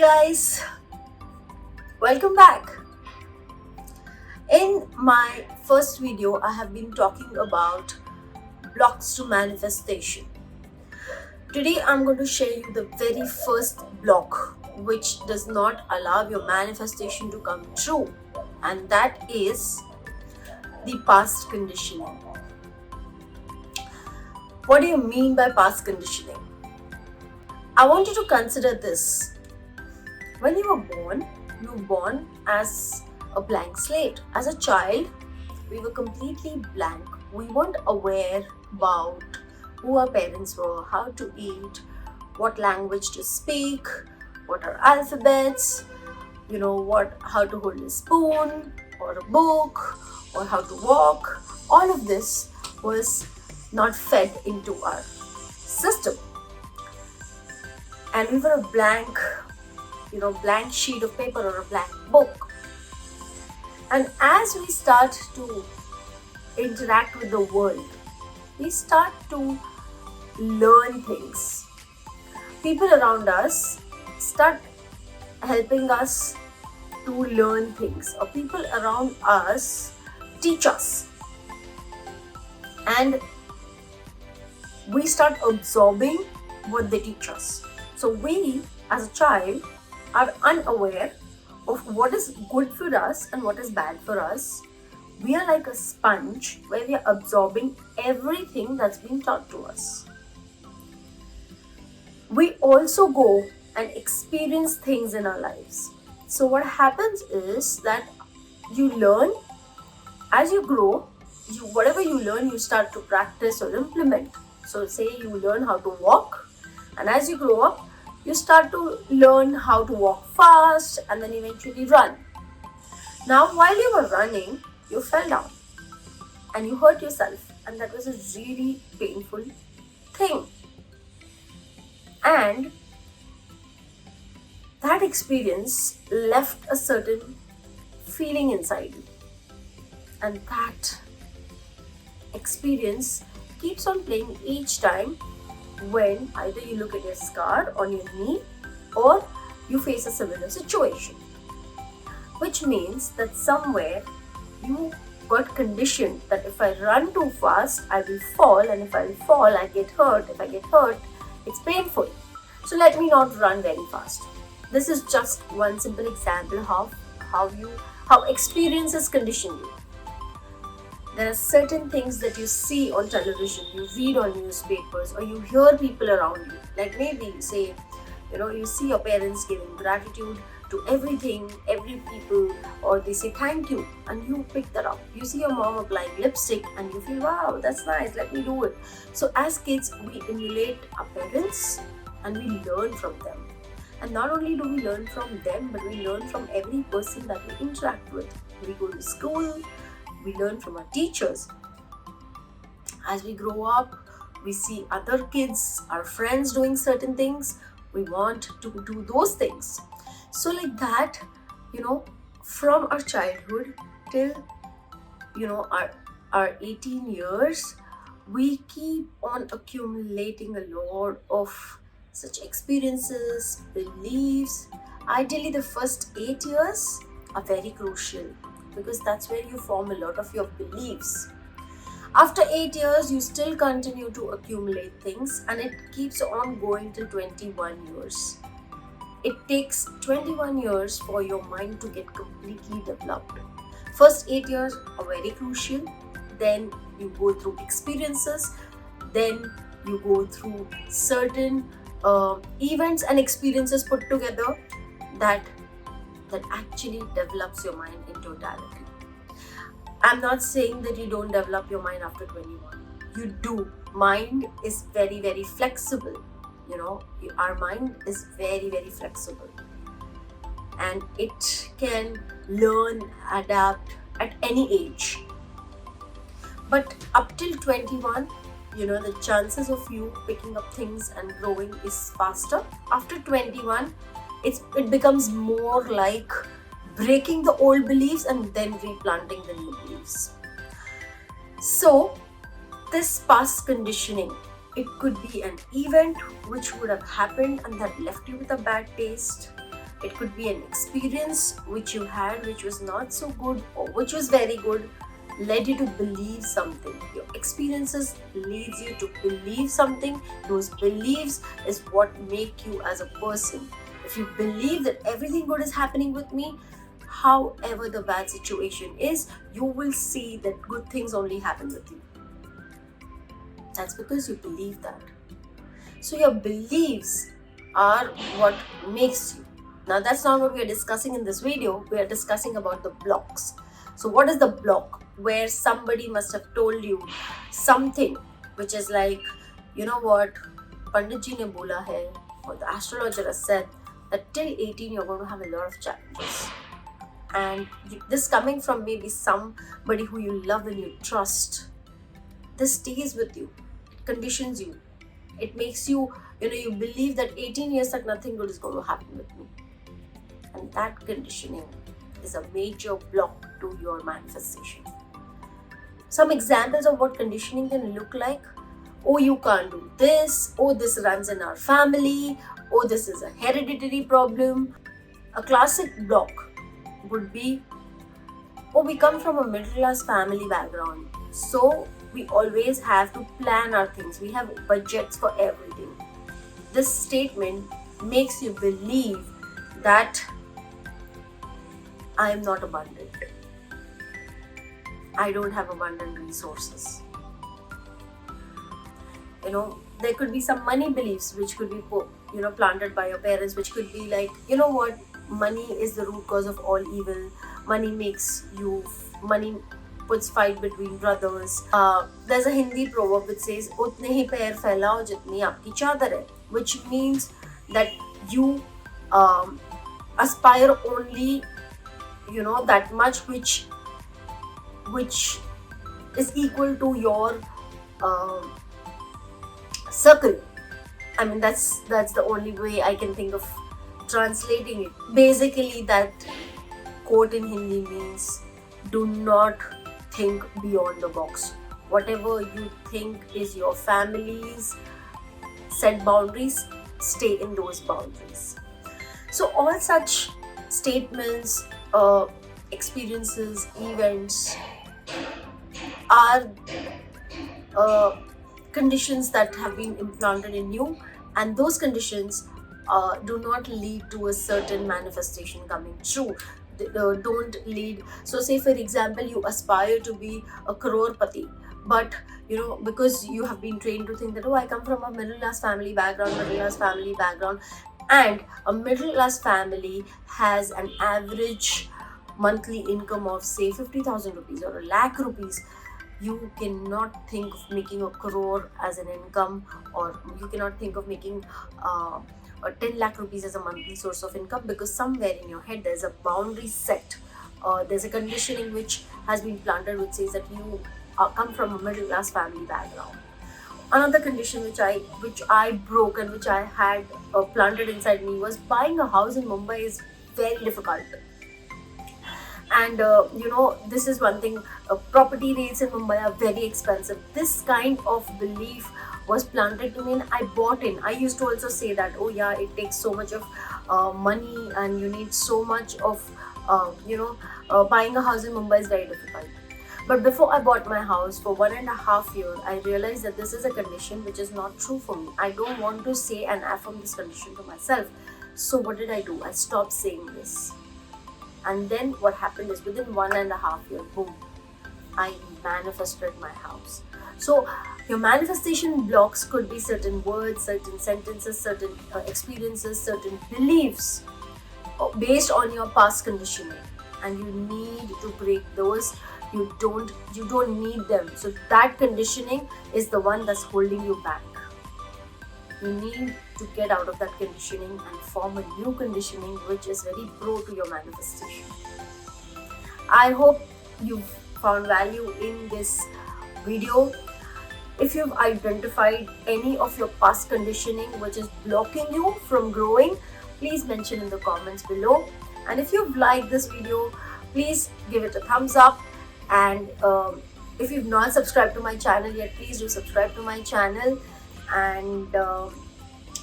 guys, welcome back. In my first video, I have been talking about blocks to manifestation. Today, I'm going to share you the very first block which does not allow your manifestation to come true, and that is the past conditioning. What do you mean by past conditioning? I want you to consider this. When you were born as a blank slate. As a child, we were completely blank. We weren't aware about who our parents were, how to eat, what language to speak, what are alphabets, how to hold a spoon or a book, or how to walk. All of this was not fed into our system. And we were a blank sheet of paper or a blank book. And as we start to interact with the world, we start to learn things. People around us start helping us to learn things, or people around us teach us. And we start absorbing what they teach us. So we, as a child, are unaware of what is good for us and what is bad for us. We are like a sponge where we are absorbing everything that's being taught to us. We also go and experience things in our lives. So what happens is that you learn. As you grow, whatever you learn, you start to practice or implement. So say you learn how to walk, and as you grow up, you start to learn how to walk fast and then eventually run. Now, while you were running, you fell down and you hurt yourself, and that was a really painful thing. And that experience left a certain feeling inside you. And that experience keeps on playing each time when either you look at your scar on your knee or you face a similar situation. Which means that somewhere you got conditioned that if I run too fast, I will fall, and if I fall, I get hurt. If I get hurt, it's painful. So let me not run very fast. This is just one simple example of how experiences condition you. There are certain things that you see on television, you read on newspapers, or you hear people around you. Like maybe you say, you see your parents giving gratitude to everything, every people, or they say thank you, and you pick that up. You see your mom applying lipstick and you feel, wow, that's nice, let me do it. So as kids, we emulate our parents and we learn from them. And not only do we learn from them, but we learn from every person that we interact with. We go to school, we learn from our teachers. As we grow up, we see other kids, our friends doing certain things. We want to do those things. So like that, from our childhood till, our 18 years, we keep on accumulating a lot of such experiences, beliefs. Ideally, the first 8 years are very crucial, because that's where you form a lot of your beliefs. After 8 years, you still continue to accumulate things, and it keeps on going till 21 years. It takes 21 years for your mind to get completely developed. First 8 years are very crucial. Then you go through experiences. Then you go through certain events and experiences put together that actually develops your mind in totality. I'm not saying that you don't develop your mind after 21. You do. Mind is very, very flexible. Our mind is very, very flexible. And it can learn, adapt at any age. But up till 21, the chances of you picking up things and growing is faster. After 21, it becomes more like breaking the old beliefs and then replanting the new beliefs. So this past conditioning, it could be an event which would have happened and that left you with a bad taste. It could be an experience which you had which was not so good or which was very good, led you to believe something. Your experiences leads you to believe something. Those beliefs is what make you as a person. If you believe that everything good is happening with me, however the bad situation is, you will see that good things only happen with you. That's because you believe that. So your beliefs are what makes you. Now that's not what we are discussing in this video. We are discussing about the blocks. So what is the block? Where somebody must have told you something which is like, you know what, Pandit ji ne bola hai, or the astrologer has said that till 18 you're going to have a lot of challenges. And this coming from maybe somebody who you love and you trust. This stays with you. It conditions you. It makes you, you believe that 18 years tak nothing good is going to happen with me. And that conditioning is a major block to your manifestation. Some examples of what conditioning can look like. Oh, you can't do this. Oh, this runs in our family. Oh, this is a hereditary problem. A classic block would be, oh, we come from a middle class family background. So we always have to plan our things. We have budgets for everything. This statement makes you believe that I am not abundant. I don't have abundant resources. There could be some money beliefs which could be planted by your parents, which could be like, you know what, money is the root cause of all evil. Money puts fight between brothers. There's a Hindi proverb which says, "Utne hi pair phailao jitni aapki chadar hai," which means that you aspire only, that much which is equal to your circle. I mean, that's the only way I can think of translating it. Basically, that quote in Hindi means, do not think beyond the box. Whatever you think is your family's set boundaries, stay in those boundaries. So all such statements, experiences, events are conditions that have been implanted in you, and those conditions do not lead to a certain manifestation coming true. Don't lead. So say for example, you aspire to be a crorepati, but because you have been trained to think that, oh, I come from a middle class family background, and a middle class family has an average monthly income of say 50,000 rupees or a lakh rupees. You cannot think of making a crore as an income, or you cannot think of making 10 lakh rupees as a monthly source of income, because somewhere in your head there's a boundary set. There's a conditioning which has been planted which says that you come from a middle class family background. Another condition which I broke and which I had planted inside me was buying a house in Mumbai is very difficult. And this is one thing, property rates in Mumbai are very expensive. This kind of belief was planted to me and I bought in. I used to also say that, oh yeah, it takes so much of money and you need so much of, buying a house in Mumbai is very difficult. But before I bought my house, for 1.5 years, I realized that this is a condition which is not true for me. I don't want to say and affirm this condition to myself. So what did I do? I stopped saying this. And then what happened is within 1.5 years, boom, I manifested my house. So your manifestation blocks could be certain words, certain sentences, certain experiences, certain beliefs based on your past conditioning. And you need to break those. You don't need them. So that conditioning is the one that's holding you back. You need to get out of that conditioning and form a new conditioning which is very pro to your manifestation. I hope you've found value in this video. If you've identified any of your past conditioning which is blocking you from growing, please mention in the comments below. And if you've liked this video, please give it a thumbs up. And if you've not subscribed to my channel yet, please do subscribe to my channel. And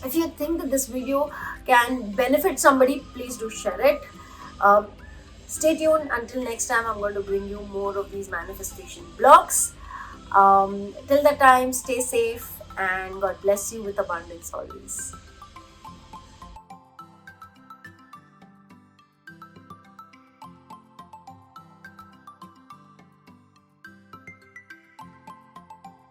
If you think that this video can benefit somebody, please do share it. Um, Stay tuned. Until next time, I'm going to bring you more of these manifestation blogs. Till that time, stay safe and God bless you with abundance always.